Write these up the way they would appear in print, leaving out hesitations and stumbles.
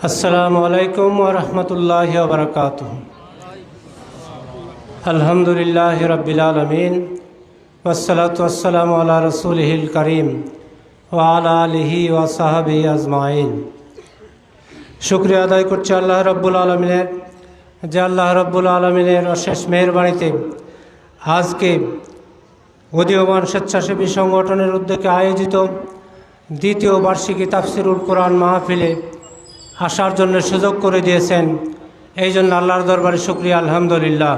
আসসালামু আলাইকুম ওয়া রাহমাতুল্লাহি ওয়া বারাকাতুহু। আলহামদুলিল্লাহি রাব্বিল আলামিন ওয়াসসালাতু ওয়াসসালামু আলা রাসূলিহিল কারীম ওয়া আলা আলিহি ওয়া সাহবিহি আজমাইন। শুকরিয়া আদায় করছি আল্লাহ রাব্বুল আলামিনের, যে আল্লাহ রাব্বুল আলামিনের অশেষ মেহেরবানিতে আজকে উদীয়মান স্বেচ্ছাসেবী সংগঠনের উদ্যোগে আয়োজিত দ্বিতীয় বার্ষিকী তাফসিরুল কোরআন মাহফিলে আসার জন্য সুযোগ করে দিয়েছেন। এই জন্য আল্লাহর দরবারে শুকরিয়া, আলহামদুলিল্লাহ।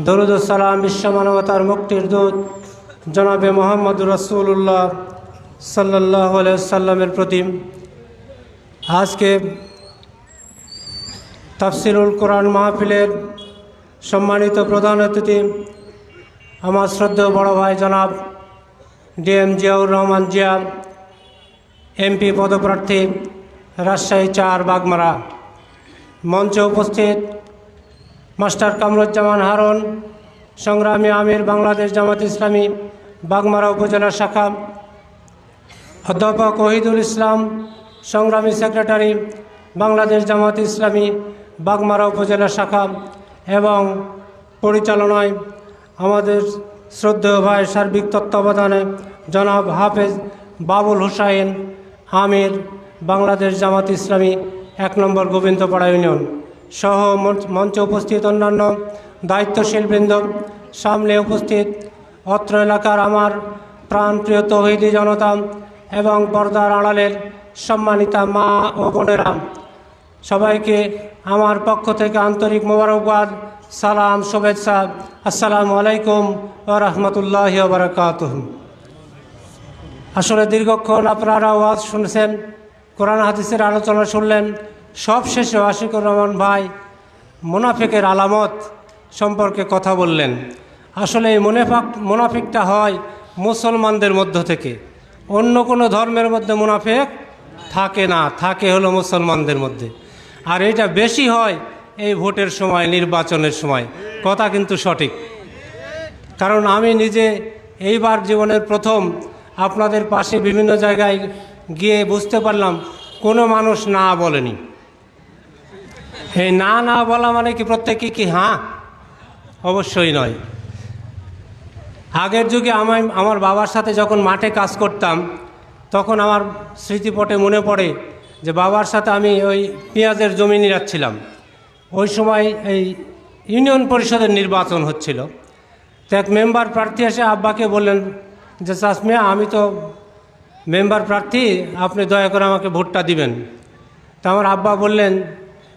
দরুদ ও সালাম বিশ্ব মানবতার মুক্তির দূত জনাবে মুহাম্মদুর রাসূলুল্লাহ সাল্লাল্লাহু আলাইহি ওয়াসাল্লামের প্রতি আজকে তাফসিরুল কোরআন মাহফিলের সম্মানিত প্রধান অতিথি আমার শ্রদ্ধেয় বড় ভাই জনাব ডিএম জিয়াউর রহমান জিয়া, এমপি পদপ্রার্থী, রাজশাহী ৪ বাগমারা। মঞ্চে উপস্থিত মাস্টার কামরুজ্জামান হারুন, সংগ্রামী আমির বাংলাদেশ জামাত ইসলামী বাগমারা উপজেলা শাখা, অধ্যাপক ওহিদুল ইসলাম, সংগ্রামী সেক্রেটারি বাংলাদেশ জামাত ইসলামী বাগমারা উপজেলা শাখা, এবং পরিচালনায় আমাদের শ্রদ্ধেয় ভাই সার্বিক তত্ত্বাবধানে জনাব হাফেজ বাবুল হুসাইন, আমির বাংলাদেশ জামাত ইসলামী ১ নম্বর গোবিন্দপাড়া ইউনিয়ন সহ মঞ্চে উপস্থিত অন্যান্য দায়িত্বশীলবৃন্দ, সামনে উপস্থিত অত্র এলাকার আমার প্রাণপ্রিয় তৌহিদি জনতা এবং পর্দার আড়ালের সম্মানিতা মা ও বোনেরা, সবাইকে আমার পক্ষ থেকে আন্তরিক মোবারকবাদ, সালাম, শুভেচ্ছা। আসসালামু আলাইকুম ওয়া রাহমাতুল্লাহি ওয়া বারাকাতুহু। আসলে দীর্ঘক্ষণ আপনারা ওয়াজ শুনছেন, কোরআন হাদিসের আলোচনা শুনলেন। সব শেষে আশিকুর রহমান ভাই মুনাফিকের আলামত সম্পর্কে কথা বললেন। আসলে এই মুনাফিকটা হয় মুসলমানদের মধ্য থেকে, অন্য কোনো ধর্মের মধ্যে মুনাফিক থাকে না, থাকে হলো মুসলমানদের মধ্যে। আর এটা বেশি হয় এই ভোটের সময়, নির্বাচনের সময়। কথা কিন্তু সঠিক, কারণ আমি নিজে এইবার জীবনের প্রথম আপনাদের পাশে বিভিন্ন জায়গায় গিয়ে বুঝতে পারলাম কোনো মানুষ না বলেনি। এই না বলা মানে কি প্রত্যেকে কি হ্যাঁ? অবশ্যই নয়। আগের যুগে আমার বাবার সাথে যখন মাঠে কাজ করতাম, তখন আমার স্মৃতিপটে মনে পড়ে যে বাবার সাথে আমি ওই পেঁয়াজের জমি নিড়াচ্ছিলাম। ওই সময় এই ইউনিয়ন পরিষদের নির্বাচন হচ্ছিল। তো এক মেম্বার প্রার্থী এসে আব্বাকে বললেন যে চাচমিয়া, আমি তো মেম্বার প্রার্থী, আপনি দয়া করে আমাকে ভোটটা দিবেন। তা আমার আব্বা বললেন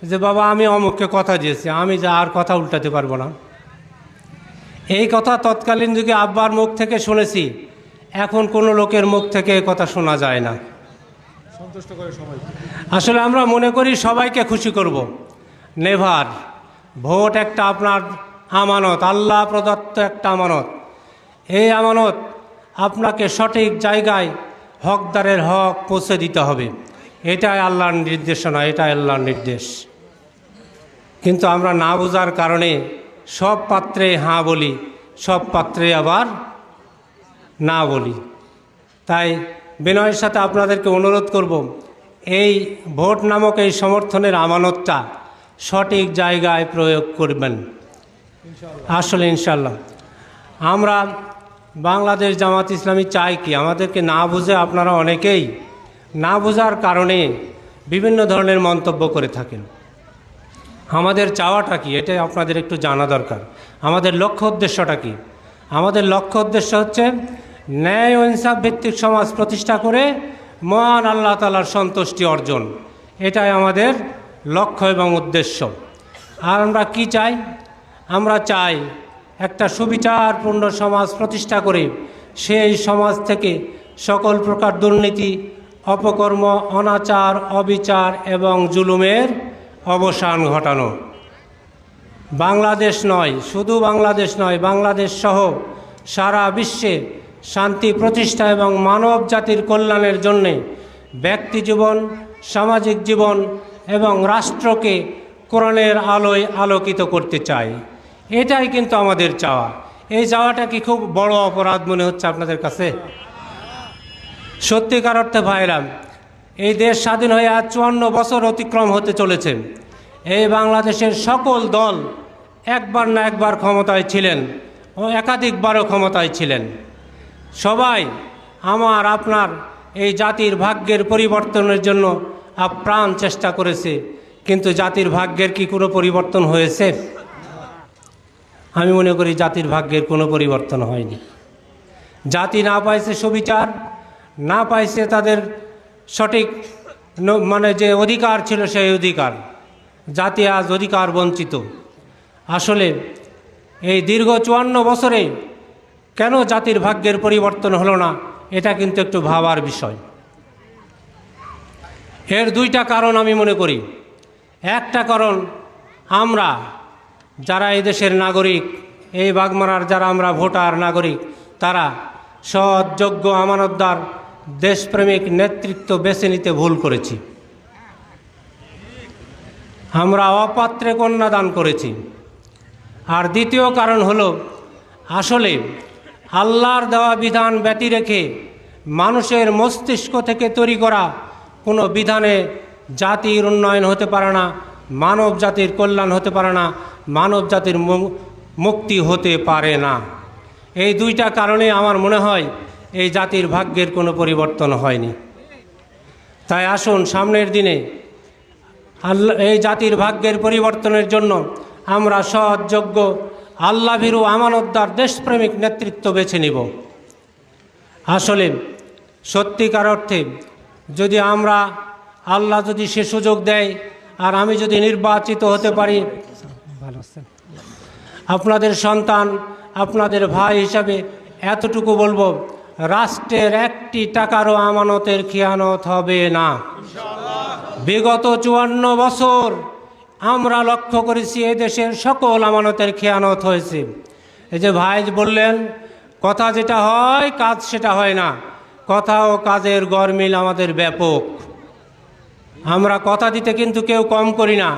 যে বাবা, আমি অমুককে কথা দিয়েছি, আমি যা আর কথা উল্টাতে পারবো না। এই কথা তৎকালীন যুগে আব্বার মুখ থেকে শুনেছি, এখন কোনো লোকের মুখ থেকে এই কথা শোনা যায় না। সন্তুষ্ট করে সবাই, আসলে আমরা মনে করি সবাইকে খুশি করব। নেভার। ভোট একটা আপনার আমানত, আল্লাহ প্রদত্ত একটা আমানত। এই আমানত আপনাকে সঠিক জায়গায় হকদারের হক পৌঁছে দিতে হবে। এটাই আল্লাহর নির্দেশনা, এটাই আল্লাহর নির্দেশ। কিন্তু আমরা না বোঝার কারণে সব পাত্রে হ্যাঁ বলি, সব পাত্রে আবার না বলি। তাই বিনয়ের সাথে আপনাদেরকে অনুরোধ করব, এই ভোট নামক এই সমর্থনের আমানতটা সঠিক জায়গায় প্রয়োগ করবেন। আসলে ইনশাল্লাহ আমরা বাংলাদেশ জামাত ইসলামী চাই কি, আমাদেরকে না বুঝে আপনারা অনেকেই না বোঝার কারণে বিভিন্ন ধরনের মন্তব্য করে থাকেন। আমাদের চাওয়াটা কি, এটাই আপনাদের একটু জানা দরকার। আমাদের লক্ষ্য উদ্দেশ্যটা কি? আমাদের লক্ষ্য উদ্দেশ্য হচ্ছে ন্যায় ও ইনসাফ ভিত্তিক সমাজ প্রতিষ্ঠা করে মহান আল্লাহ তাআলার সন্তুষ্টি অর্জন। এটাই আমাদের লক্ষ্য এবং উদ্দেশ্য। আর আমরা কি চাই? আমরা চাই একটা সুবিচারপূর্ণ সমাজ প্রতিষ্ঠা করে সেই সমাজ থেকে সকল প্রকার দুর্নীতি, অপকর্ম, অনাচার, অবিচার এবং জুলুমের অবসান ঘটানো। বাংলাদেশ নয়, শুধু বাংলাদেশ নয়, বাংলাদেশ সহ সারা বিশ্বে শান্তি প্রতিষ্ঠা এবং মানব জাতির কল্যাণের জন্যে ব্যক্তি জীবন, সামাজিক জীবন এবং রাষ্ট্রকে কোরআনের আলোয় আলোকিত করতে চাই। এটাই কিন্তু আমাদের চাওয়া। এই চাওয়াটা কি খুব বড় অপরাধ মনে হচ্ছে আপনাদের কাছে? সত্যিকার অর্থে ভাইরা, এই দেশ স্বাধীন হয়ে আজ 54 বছর অতিক্রম হতে চলেছে। এই বাংলাদেশের সকল দল একবার না একবার ক্ষমতায় ছিলেন ও একাধিকবারও ক্ষমতায় ছিলেন। সবাই আমার আপনার এই জাতির ভাগ্যের পরিবর্তনের জন্য আপ্রাণ চেষ্টা করেছে, কিন্তু জাতির ভাগ্যের কি কোনো পরিবর্তন হয়েছে? আমি মনে করি জাতির ভাগ্যের কোনো পরিবর্তন হয়নি। জাতি না পাইছে সুবিচার, না পাইছে তাদের সঠিক মানে যে অধিকার ছিল সেই অধিকার। জাতি আজ অধিকার বঞ্চিত। আসলে এই দীর্ঘ 54 বছরে কেন জাতির ভাগ্যের পরিবর্তন হলো না, এটা কিন্তু একটু ভাবার বিষয়। এর দুইটা কারণ আমি মনে করি। একটা কারণ, আমরা যারা এই দেশের নাগরিক, এই বাগমারার যারা আমরা ভোটার নাগরিক, তারা সৎ, যোগ্য, আমানতদার, দেশপ্রেমিক নেতৃত্ব বেছে নিতে ভুল করেছি। আমরা অপাত্রে কন্যাদান করেছি। আর দ্বিতীয় কারণ হলো, আসলে আল্লাহর দেওয়া বিধান ব্যতি রেখে মানুষের মস্তিষ্ক থেকে তৈরি করা কোনো বিধানে জাতির উন্নয়ন হতে পারে না, মানব জাতির কল্যাণ হতে পারে না, মানব জাতির মুক্তি হতে পারে না। এই দুইটা কারণে আমার মনে হয় এই জাতির ভাগ্যের কোনো পরিবর্তন হয়নি। তাই আসুন সামনের দিনে এই জাতির ভাগ্যের পরিবর্তনের জন্য আমরা সৎ, যোগ্য, আল্লাহভীরু, আমানতদার, দেশপ্রেমিক নেতৃত্ব বেছে নিব। আসলে সত্যিকার অর্থে যদি আমরা, আল্লাহ যদি সে সুযোগ দেয় আর আমি যদি নির্বাচিত হতে পারি, আপনাদের সন্তান, আপনাদের ভাই হিসাবে এতটুকু বলবো, রাষ্ট্রের একটি টাকারও আমানতের খেয়ানত হবে না। বিগত 54 বছর আমরা লক্ষ্য করেছি এই দেশের সকল আমানতের খেয়ানত হয়েছে। এই যে ভাই বললেন, কথা যেটা হয় কাজ সেটা হয় না। কথা ও কাজের গরমিল আমাদের ব্যাপক। আমরা কথা দিতে কিন্তু কেউ কম করি না,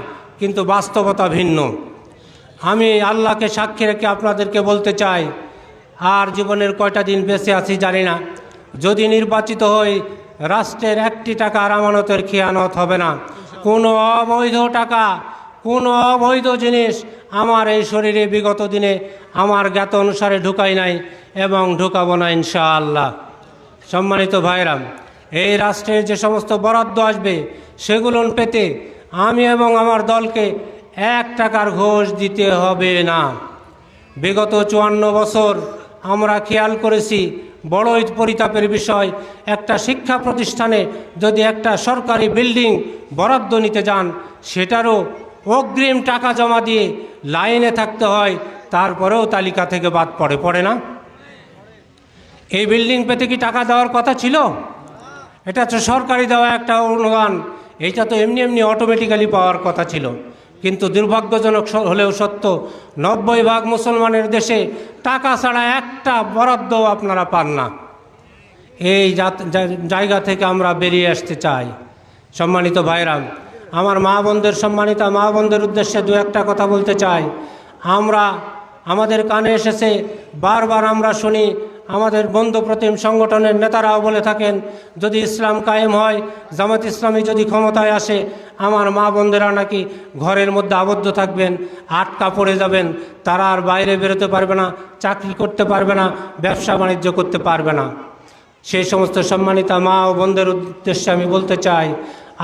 কিন্তু বাস্তবতা ভিন্ন। আমি আল্লাহকে সাক্ষী রেখে আপনাদেরকে বলতে চাই, আর জীবনের কয়টা দিন বেঁচে আছি জানি না, যদি নির্বাচিত হই রাষ্ট্রের একটি টাকার আমানতের খেয়ানত হবে না। কোনো অবৈধ টাকা, কোনো অবৈধ জিনিস আমার এই শরীরে বিগত দিনে আমার জ্ঞাত অনুসারে ঢুকাই নাই এবং ঢুকাবো না ইনশাআল্লাহ। সম্মানিত ভাইরাম, এই রাষ্ট্রের যে সমস্ত বরাদ্দ আসবে সেগুলো পেতে আমি এবং আমার দলকে 1 টাকার ঘোষ দিতে হবে না। বিগত 54 বছর আমরা খেয়াল করেছি, বড়ই পরিতাপের বিষয়, একটা শিক্ষা প্রতিষ্ঠানে যদি একটা সরকারি বিল্ডিং বরাদ্দ নিতে যান, সেটারও অগ্রিম টাকা জমা দিয়ে লাইনে থাকতে হয়, তারপরেও তালিকা থেকে বাদ পড়ে না? এই বিল্ডিং পেতে কি টাকা দেওয়ার কথা ছিল? এটা তো সরকারি দেওয়া একটা অনুদান, এইটা তো এমনি এমনি অটোমেটিক্যালি পাওয়ার কথা ছিল। কিন্তু দুর্ভাগ্যজনক হলেও সত্য, 90% মুসলমানের দেশে টাকা ছাড়া একটা বরাদ্দ আপনারা পান না। এই জায়গা থেকে আমরা বেরিয়ে আসতে চাই। সম্মানিত ভাইরাম, আমার মা বোনদের, সম্মানিত মা বোনদের উদ্দেশ্যে দু একটা কথা বলতে চাই। আমাদের কানে এসেছে, বারবার আমরা শুনি, আমাদের বন্ধু প্রতিম সংগঠনের নেতারাও বলে থাকেন, যদি ইসলাম কায়েম হয়, জামাত ইসলামী যদি ক্ষমতায় আসে, আমার মা বোনদেরা নাকি ঘরের মধ্যে আবদ্ধ থাকবেন, আটকা পড়ে যাবেন, তারা আর বাইরে বেরোতে পারবে না, চাকরি করতে পারবে না, ব্যবসা বাণিজ্য করতে পারবে না। সেই সমস্ত সম্মানিত মা ও বোনদের উদ্দেশ্যে আমি বলতে চাই,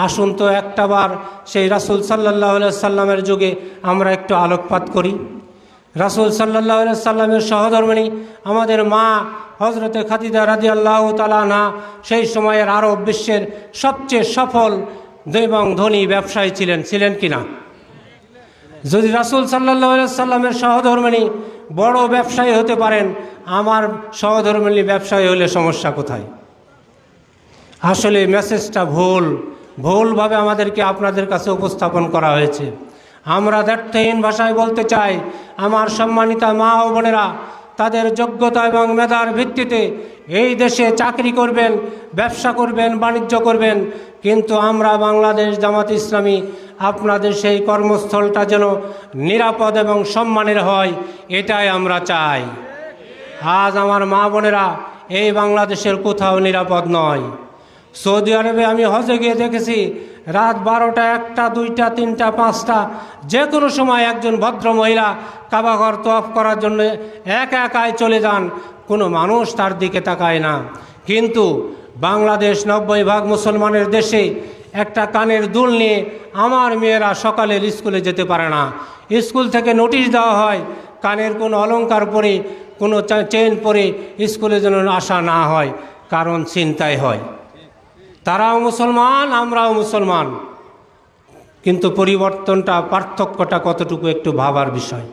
আসুন তো একটাবার সেই রাসূল সাল্লাল্লাহু আলাইহি সাল্লামের যুগে আমরা একটু আলোকপাত করি। রাসূল সাল্লাল্লাহু আলাইহি সাল্লামের সহধর্মিণী আমাদের মা হযরতে খাদিজা রাদিয়াল্লাহু তাআলা আনহা সেই সময়ের আরব বিশ্বের সবচেয়ে সফল এবং ধনী ব্যবসায়ী ছিলেন কিনা? যদি রাসূল সাল্লাল্লাহু আলাইহি সাল্লামের সহধর্মিণী বড় ব্যবসায়ী হতে পারেন, আমার সহধর্মিণী ব্যবসায়ী হলে সমস্যা কোথায়? আসলে মেসেজটা ভুলভাবে আমাদেরকে আপনাদের কাছে উপস্থাপন করা হয়েছে। আমরা দ্ব্যর্থহীন ভাষায় বলতে চাই, আমার সম্মানিতা মা ও বোনেরা তাদের যোগ্যতা এবং মেধার ভিত্তিতে এই দেশে চাকরি করবেন, ব্যবসা করবেন, বাণিজ্য করবেন, কিন্তু আমরা বাংলাদেশ জামাত ইসলামী আপনাদের সেই কর্মস্থলটা যেন নিরাপদ এবং সম্মানের হয়, এটাই আমরা চাই। আজ আমার মা বোনেরা এই বাংলাদেশের কোথাও নিরাপদ নয়। সৌদি আরবে আমি হজে গিয়ে দেখেছি রাত 12টা, 1টা, 2টা, 3টা, 5টা যে কোনো সময় একজন ভদ্র মহিলা কাবাঘর তওয়াফ করার জন্য একা একাই চলে যান, কোনো মানুষ তার দিকে তাকায় না। কিন্তু বাংলাদেশ 90% মুসলমানের দেশে একটা কানের দুল নিয়ে আমার মেয়েরা সকালের স্কুলে যেতে পারে না। স্কুল থেকে নোটিশ দেওয়া হয় কানের কোনো অলংকার পরে, কোনো চেন পরে স্কুলে যেন আসা না হয়, কারণ চিন্তায় হয়। তারাও মুসলমান, আমরাও মুসলমান, কিন্তু পরিবর্তনটা, পার্থক্যটা কতটুকু একটু ভাবার বিষয়।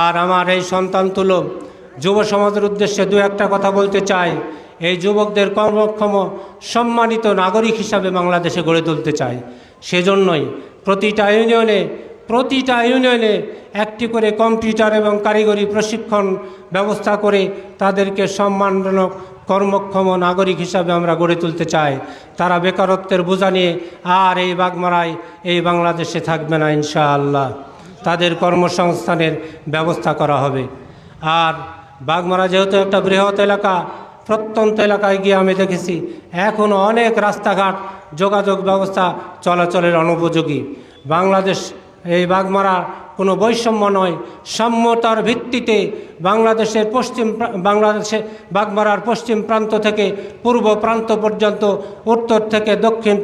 আর আমার এই সন্তান তুলো যুব সমাজের উদ্দেশ্যে দু একটা কথা বলতে চাই। এই যুবকদের কর্মক্ষম সম্মানিত নাগরিক হিসাবে বাংলাদেশে গড়ে তুলতে চাই। সেজন্যই প্রতিটা ইউনিয়নে একটি করে কম্পিউটার এবং কারিগরি প্রশিক্ষণ ব্যবস্থা করে তাদেরকে সম্মানজনক কর্মক্ষম নাগরিক হিসাবে আমরা গড়ে তুলতে চাই। তারা বেকারত্বের বোঝা নিয়ে আর এই বাগমারায়, এই বাংলাদেশে থাকবে না ইনশাআল্লাহ। তাদের কর্মসংস্থানের ব্যবস্থা করা হবে। আর বাগমারা যেহেতু একটা বৃহৎ এলাকা, প্রত্যন্ত এলাকায় গিয়ে আমি দেখেছি এখনও অনেক রাস্তাঘাট, যোগাযোগ ব্যবস্থা চলাচলের অনুপযোগী। বাংলাদেশ, এই বাগমারা কোনো বৈষম্য নয়, সাম্যতার ভিত্তিতে বাংলাদেশে বাগমারার পশ্চিম প্রান্ত থেকে পূর্ব প্রান্ত পর্যন্ত, উত্তর থেকে দক্ষিণ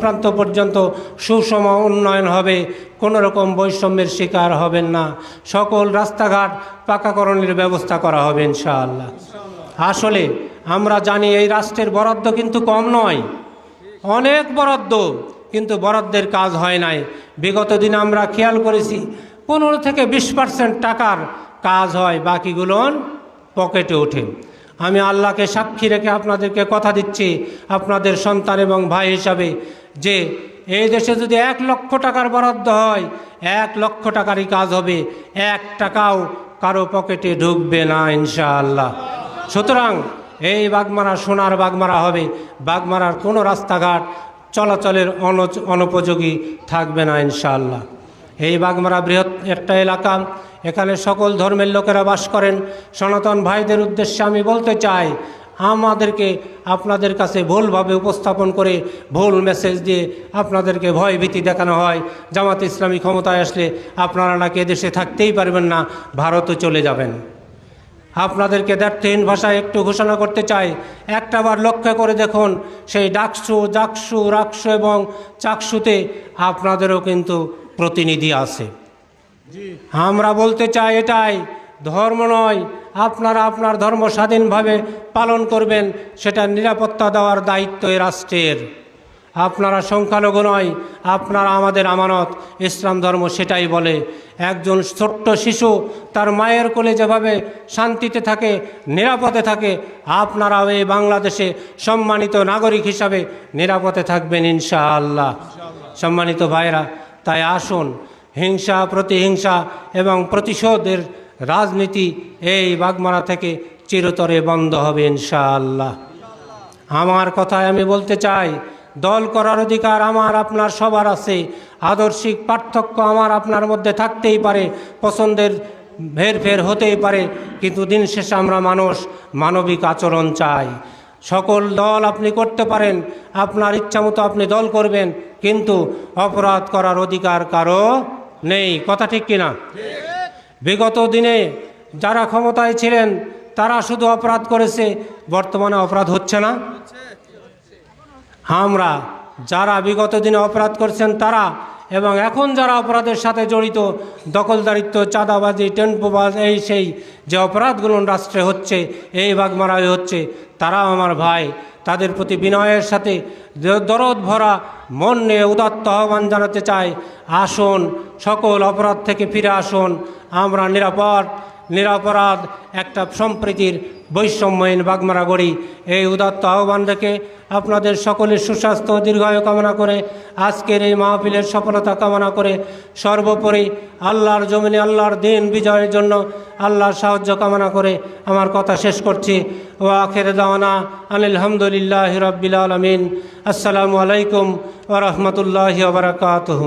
প্রান্ত পর্যন্ত সুষম উন্নয়ন হবে। কোনো রকম বৈষম্যের শিকার হবেন না। সকল রাস্তাঘাট পাকাকরণের ব্যবস্থা করা হবে ইনশাআল্লাহ। আসলে আমরা জানি এই রাষ্ট্রের বরাদ্দ কিন্তু কম নয়, অনেক বরাদ্দ, কিন্তু বরাদ্দের কাজ হয় নাই। বিগত দিন আমরা খেয়াল করেছি 15 থেকে 20% টাকার কাজ হয়, বাকিগুলো পকেটে ওঠে। আমি আল্লাহকে সাক্ষী রেখে আপনাদেরকে কথা দিচ্ছি, আপনাদের সন্তান এবং ভাই হিসাবে, যে এই দেশে যদি 1 লক্ষ টাকার বরাদ্দ হয়, 1 লক্ষ টাকারই কাজ হবে, 1 টাকাও কারো পকেটে ঢুকবে না ইনশাআল্লাহ। সুতরাং এই বাগমারা সোনার বাগমারা হবে। বাগমারার কোনো রাস্তাঘাট চলাচলের অনুপযোগী থাকবে না ইনশাআল্লাহ। এই বাগমারা বৃহৎ একটা এলাকা, এখানে সকল ধর্মের লোকেরা বাস করেন। সনাতন ভাইদের উদ্দেশ্যে আমি বলতে চাই, আমাদেরকে আপনাদের কাছে ভুলভাবে উপস্থাপন করে, ভুল মেসেজ দিয়ে আপনাদেরকে ভয় ভীতি দেখানো হয়। জামাত ইসলামী ক্ষমতায় আসলে আপনারা নাকি এদেশে থাকতেই পারবেন না, ভারতে চলে যাবেন। আপনাদেরকে দ্ব্যর্থহীন ভাষায় একটু ঘোষণা করতে চাই, একটাবার লক্ষ্য করে দেখুন, সেই ডাকসু, জাকসু, রাকসু এবং চাকসুতে আপনাদেরও কিন্তু প্রতিনিধি আছে। আমরা বলতে চাই এটাই, ধর্ম নয়, আপনারা আপনার ধর্ম স্বাধীনভাবে পালন করবেন, সেটার নিরাপত্তা দেওয়ার দায়িত্ব এই রাষ্ট্রের। আপনারা সংখ্যালঘু নয়, আপনারা আমাদের আমানত। ইসলাম ধর্ম সেটাই বলে। একজন ছোট্ট শিশু তার মায়ের কোলে যেভাবে শান্তিতে থাকে, নিরাপদে থাকে, আপনারাও এই বাংলাদেশে সম্মানিত নাগরিক হিসাবে নিরাপদে থাকবেন ইনশাআল্লাহ। সম্মানিত ভাইরা, তাই আসুন, হিংসা, প্রতিহিংসা এবং প্রতিশোধের রাজনীতি এই বাগমারা থেকে চিরতরে বন্ধ হবে ইনশাআল্লাহ। আমার কথায় আমি বলতে চাই, দল করার অধিকার আমার আপনার সবার আছে। আদর্শিক পার্থক্য আমার আপনার মধ্যে থাকতেই পারে, পছন্দের হেরফের হতেই পারে, কিন্তু দিন শেষে আমরা মানুষ, মানবিক আচরণ চাই। সকল দল আপনি করতে পারেন, আপনার ইচ্ছামতো আপনি দল করবেন, কিন্তু অপরাধ করার অধিকার কারো নেই। কথা ঠিক কিনা? বিগত দিনে যারা ক্ষমতায় ছিলেন তারা শুধু অপরাধ করেছে, বর্তমানে অপরাধ হচ্ছে না। আমরা যারা বিগত দিনে অপরাধ করছেন তারা, এবং এখন যারা অপরাধের সাথে জড়িত, দখলদারিত্ব, চাঁদাবাজি, টেম্পোবাজ, এই সেই যে অপরাধগুলো রাষ্ট্রে হচ্ছে, এই বাগমারায় হচ্ছে, তারাও আমার ভাই। তাদের প্রতি বিনয়ের সাথে দরদ ভরা মন নিয়ে উদাত্ত আহ্বান জানাতে চাই, আসুন, সকল অপরাধ থেকে ফিরে আসুন। আমরা নিরাপরাধ একটা সম্প্রীতির বৈষম্যহীন বাগমারা গড়ি। এই উদাত্ত আহ্বান রেখে আপনাদের সকলের সুস্বাস্থ্য দীর্ঘায়ু কামনা করে, আজকের এই মাহফিলের সফলতা কামনা করে, সর্বোপরি আল্লাহর জমিনে আল্লাহর দিন বিজয়ের জন্য আল্লাহর সাহায্য কামনা করে আমার কথা শেষ করছি। ও আখির দাওয়ানা আনিল হামদুলিল্লাহি রাব্বিল আলামিন। আসসালামু আলাইকুম ওয়া রাহমাতুল্লাহি ওয়া বারাকাতুহু।